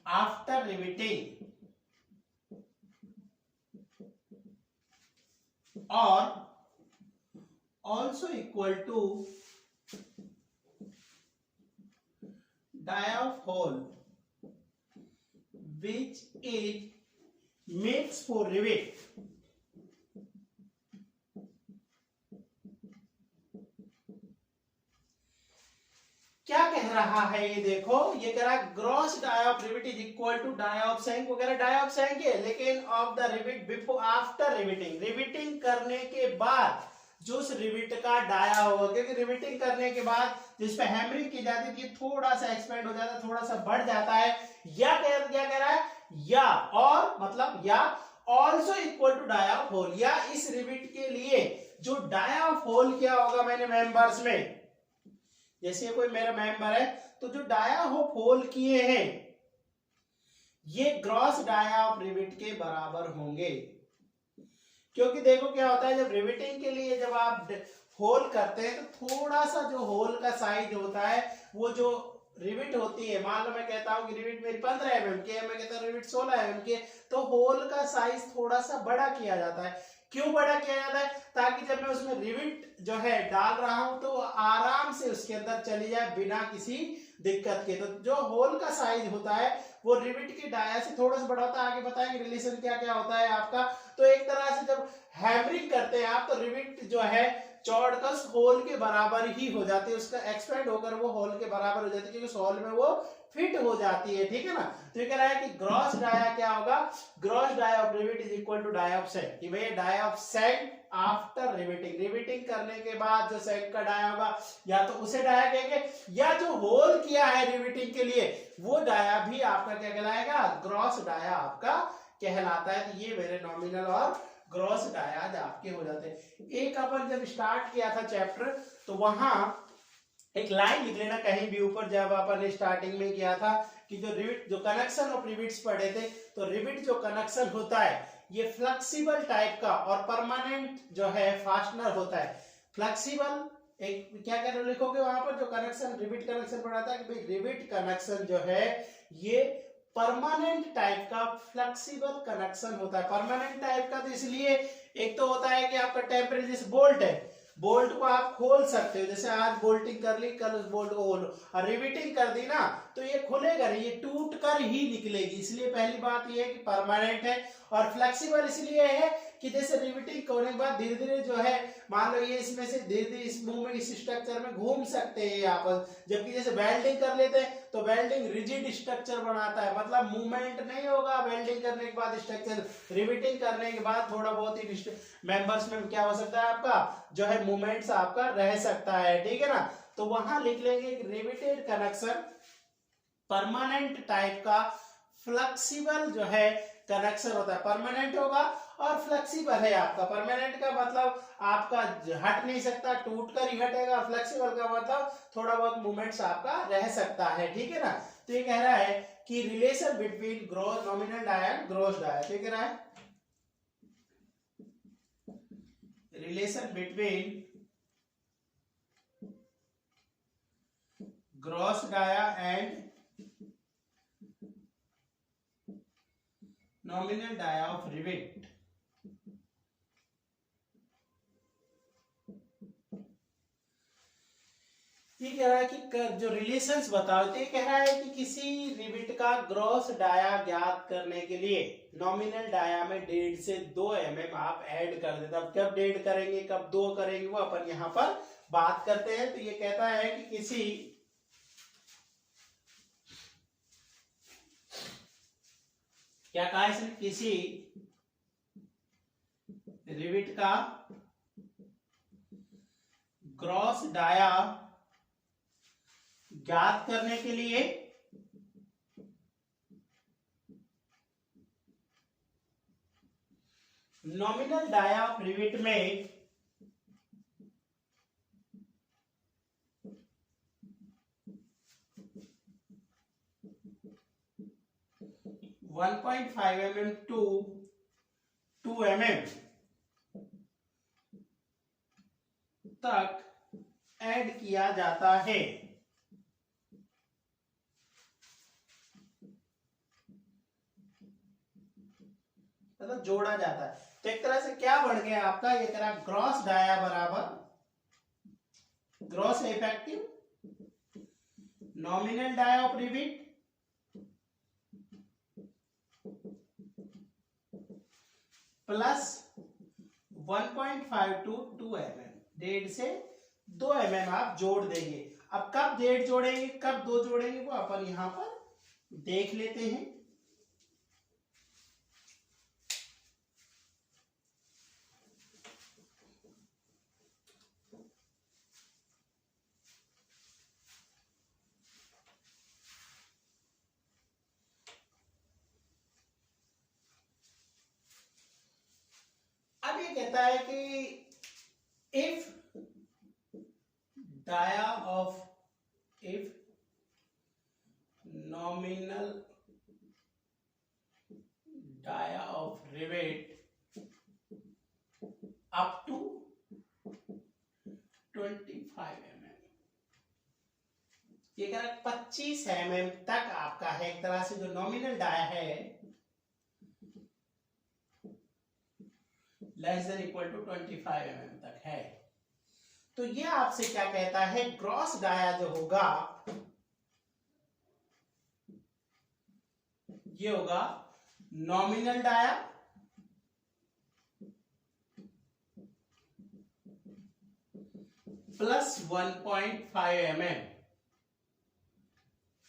after riveting or also equal to dia of hole which it makes for rivet कह रहा है, ये देखो, ये कह रहा है gross dia of rivet is equal to dia of shank वगैरह, डाई ऑफ सैंक है, लेकिन of the rivet before after riveting, riveting करने के बाद जो उस रिवेट का डाया होगा, क्योंकि रिवेटिंग करने के बाद जिस पे हैमरिंग की जाती है थोड़ा सा एक्सपेंड हो जाता है, थोड़ा सा बढ़ जाता है, या क्या कह रहा है, या और मतलब या also equal to dia of hole, या इस रिवेट के लिए जो डाई ऑफ होल क्या होगा मैंने मेंबर्स में, जैसे कोई मेरा मेंबर है तो जो डाया ऑफ होल किए हैं ये ग्रॉस डाया ऑफ रिवेट के बराबर होंगे। क्योंकि देखो क्या होता है, जब रिवेटिंग के लिए जब आप होल करते हैं तो थोड़ा सा जो होल का साइज होता है, वो जो रिवेट होती है, मान लो मैं कहता हूं कि रिवेट मेरी 15 mm की है, मैं कहता हूं रिवेट 16 mm की है, तो होल का साइज थोड़ा सा बड़ा किया जाता है। क्यों बड़ा किया जाता है? ताकि जब मैं उसमें रिवेट जो है डाल रहा हूं तो आराम से उसके अंदर चली जाए बिना किसी दिक्कत के। तो जो होल का साइज होता है वो रिवेट के डाया से थोड़ा सा बड़ा होता है। आगे बताएंगे रिलेशन क्या क्या होता है आपका। तो एक तरह से जब हैमरिंग करते हैं आप तो रिवेट जो है चौड़कस होल के बराबर ही हो जाती है, उसका एक्सपेंड होकर वो होल के बराबर हो जाती है, क्योंकि उस होल में वो फिट हो जाती है। ठीक है ना। तो ये कह रहा है कि ग्रॉस डाया क्या होगा, gross dia of rivet is equal to dia of shank, कि भैया dia of shank after riveting, riveting करने के बाद जो सैंक का डाया होगा या तो उसे डाया कहेंगे, या जो होल किया है रिवेटिंग के लिए वो डाया भी आपका क्या कहलाएगा, ग्रॉस डाया आपका कहलाता है। तो ये मेरे नॉमिनल और ग्रॉस डायाज आपके हो जाते हैं। एक अपन जब स्टार्ट किया था चैप्टर तो वहां एक लाइन लिख लेना कहीं भी ऊपर, जब अपन स्टार्टिंग में किया था कि जो रिवेट जो कनेक्शन ऑफ रिवेट्स पढ़े थे, तो रिवेट जो कनेक्शन होता है ये फ्लेक्सिबल टाइप का और परमानेंट जो है फास्टनर होता है। फ्लेक्सिबल एक क्या क्या लिखोगे वहां पर, जो कनेक्शन रिवेट कनेक्शन पढ़ा था कि भाई रिवेट कनेक्शन जो है ये परमानेंट टाइप का फ्लेक्सिबल कनेक्शन होता है। परमानेंट टाइप का तो इसलिए, एक तो होता है कि आपका टेम्परेचर, जैसे बोल्ट है, बोल्ट को आप खोल सकते हो, जैसे आज बोल्टिंग कर ली कल उस बोल्ट को खोलो, और रिवेटिंग कर दी ना तो ये खुलेगा नहीं, ये टूट कर ही निकलेगी। इसलिए पहली बात ये है कि परमानेंट है। और फ्लेक्सिबल इसलिए है कि जैसे रिवेटिंग करने के बाद धीरे धीरे जो है, मान लो ये इसमें से धीरे धीरे इस मूवमेंट इस स्ट्रक्चर में घूम सकते हैं आपस, जबकि जैसे वेल्डिंग कर लेते हैं तो वेल्डिंग रिजिड स्ट्रक्चर बनाता है, मतलब मूवमेंट नहीं होगा वेल्डिंग करने के बाद स्ट्रक्चर। रिवेटिंग करने के बाद थोड़ा बहुत ही मेंबर्स में क्या हो सकता है आपका जो है मूवमेंट्स आपका रह सकता है। ठीक है ना। तो वहां लिख लेंगे रिवेटेड कनेक्शन परमानेंट टाइप का फ्लेक्सिबल जो है कनेक्शन होता है। परमानेंट होगा और फ्लेक्सिबल है आपका। परमानेंट का मतलब आपका हट नहीं सकता, टूट कर ही हटेगा। फ्लेक्सिबल का मतलब थोड़ा बहुत मूवमेंट्स आपका रह सकता है। ठीक है ना। तो ये कह रहा है कि relation between gross nominal dia and gross dia, क्या कह रहा है, relation between gross dia and nominal dia of rivet. ये कह रहा है कि जो रिलेशंस बताओ, तो ये कह रहा है कि किसी रिवेट का ग्रॉस डाया ज्ञात करने के लिए नॉमिनल डाया में 1.5 से 2 mm आप ऐड कर देते। अब कब ऐड करेंगे कब 2 करेंगे वो अपन यहाँ पर बात करते हैं। तो ये कहता है कि किसी क्या कहा इसने, किसी रिवेट का ग्रॉस डाया ज्ञात करने के लिए नॉमिनल डाया ऑफ रिवेट में 1.5 mm to 2 mm तक ऐड किया जाता है। मतलब जोड़ा जाता है। तो एक तरह से क्या बढ़ गया आपका, ये तरह ग्रॉस डाया बराबर gross effective nominal dia of rivet plus 1.5 to 2 mm, 1.5 से 2 mm आप जोड़ देंगे। अब कब डेढ़ जोड़ेंगे, कब दो जोड़ेंगे, वो अपन यहाँ पर देख लेते हैं। अब ये कहता है कि if dia of, if nominal dia of rivet up to 25 mm, ये कह रहा 25 mm तक आपका है, एक तरह से जो नॉमिनल डाया है less than equal to 25 mm तक है, तो ये आपसे क्या कहता है, ग्रॉस डाया जो होगा ये होगा नॉमिनल डाया प्लस 1.5 mm,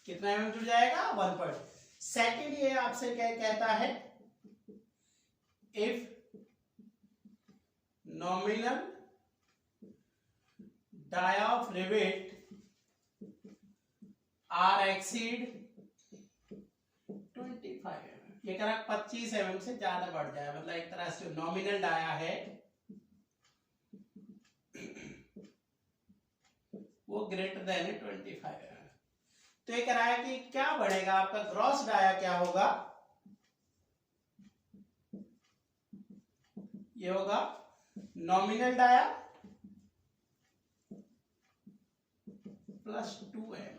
कितना mm जुड़ जाएगा 1. सेकेंड ये आपसे क्या कहता है, if nominal dia of rivet are exceed 25 mm, ये कह रहा 25 mm से ज्यादा बढ़ जाए, मतलब एक तरह से नॉमिनल डाया है वो ग्रेटर देन 25 mm, तो ये कह रहा है कि क्या बढ़ेगा आपका ग्रॉस डाया, क्या होगा, ये होगा नॉमिनल डाया प्लस 2 mm।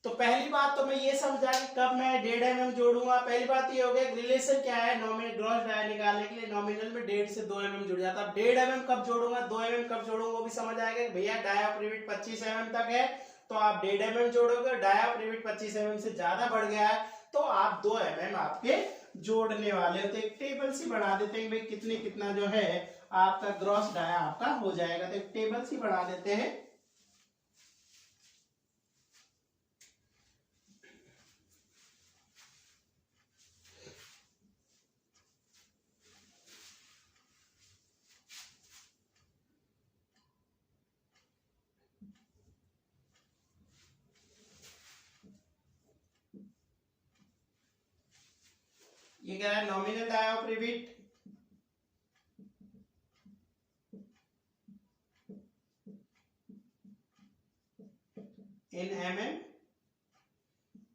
तो पहली बात तो मैं ये समझा कि कब मैं 1.5 mm जोड़ूंगा, पहली बात ये हो गया रिलेशन क्या है, नॉमिनल ग्रॉस डाया निकालने के लिए नॉमिनल में 1.5 से 2 mm जुड़ जाता है। 1.5 mm कब जोड़ूंगा, 2 mm कब जोड़ूंगा, वो भी समझ आएगा कि भैया डाया ऑफ रिवेट 25 mm तक है तो आप 1.5 mm जोड़ोगे, डाया ऑफ रिवेट 25 mm से ज्यादा बढ़ गया है तो आप 2 mm आपके जोड़ने वाले हो। तो एक टेबल सी बना देते हैं भाई, कितने कितना जो है आपका ग्रॉस डाया आपका हो जाएगा, तो एक टेबल सी बना देते हैं। ये क्या है, nominal dia of rivet in mm,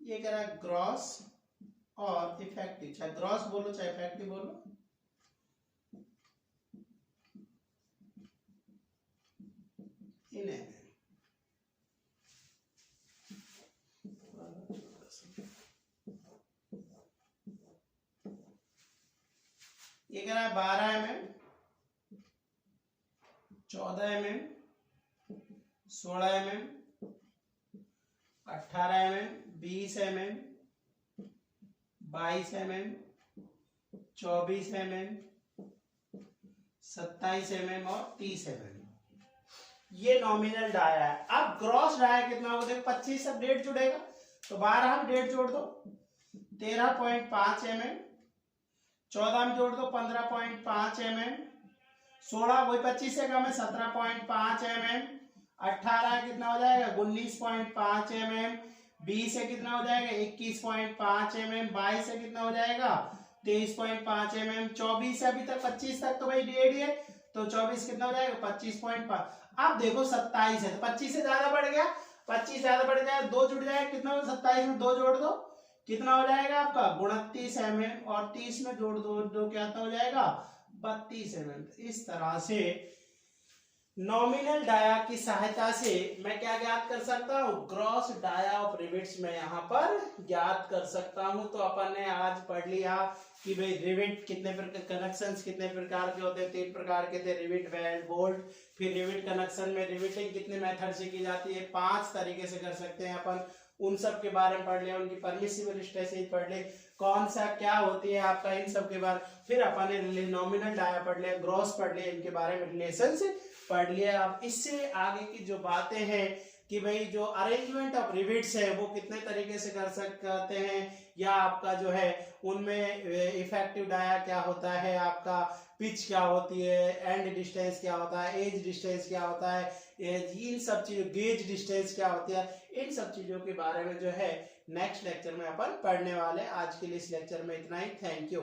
ये कह रहा है ग्रॉस और इफेक्टिव, चाहे ग्रॉस बोलो चाहे इफेक्टिव बोलो, इन mm। ये कह रहा है 12 mm, 14 mm, 16 mm, 18 mm, 20 mm, 22 mm, 24 mm, 27 mm और 30 mm, ये नॉमिनल डाया है। अब ग्रॉस डाया कितना होगा, देखो 25 से 1.5 जुड़ेगा तो 12 में 1.5 जोड़ दो 13.5 mm, 14 में जोड़ दो 15.5 mm, 16 वही 25 से कम है 17.5 mm, 18 कितना हो जाएगा 19.5 mm, 20 से कितना हो जाएगा 21.5 mm, 22 से कितना हो जाएगा 23.5 mm, 24 से अभी तक 25 तक तो भाई 1.5 है तो 24 कितना हो जाएगा 25.5। अब देखो 27 है तो 25 से ज्यादा बढ़ गया, 25 ज्यादा बढ़ गया 2 जुड़ जाएगा, कितना हो 27 में 2 जोड़ दो कितना हो जाएगा आपका 29 mm और 30 में जोड़ दो जो क्या हो जाएगा 32 mm। इस तरह से नॉमिनल डाया की सहायता से मैं क्या ज्ञात कर सकता हूँ, ग्रॉस डाया ऑफ रिवेट्स में यहाँ पर ज्ञात कर सकता हूँ। तो अपन ने आज पढ़ लिया कि भाई रिवेट कितने प्रकार, कनेक्शंस कितने प्रकार के होते हैं, 3 प्रकार के थे, रिवेट वेल्ड बोल्ट। फिर रिवेट कनेक्शन में रिवेटिंग कितने मेथड से की जाती है, 5 तरीके से कर सकते हैं अपन, उन सब के बारे में पढ़ लिया, उनकी परमिसिबल स्ट्रेसेज पढ़ ले, कौन सा क्या होती है आपका, इन सब के बारे। फिर अपन ने नॉमिनल डाया पढ़ लिया, ग्रॉस पढ़ लिया, इनके बारे में रिलेशन पढ़ लिया। अब इससे आगे की जो बातें हैं कि भाई जो अरेंजमेंट ऑफ रिविट्स है वो कितने तरीके से कर सकते हैं, या आपका जो है उनमें इफेक्टिव डाया क्या होता है, आपका पिच क्या होती है, एंड डिस्टेंस क्या होता है, एज डिस्टेंस क्या होता है, इन सब चीजों, गेज डिस्टेंस क्या होती है, इन सब चीजों के बारे में जो है नेक्स्ट लेक्चर में अपन पढ़ने वाले। आज के लिए इस लेक्चर में इतना ही। Thank you.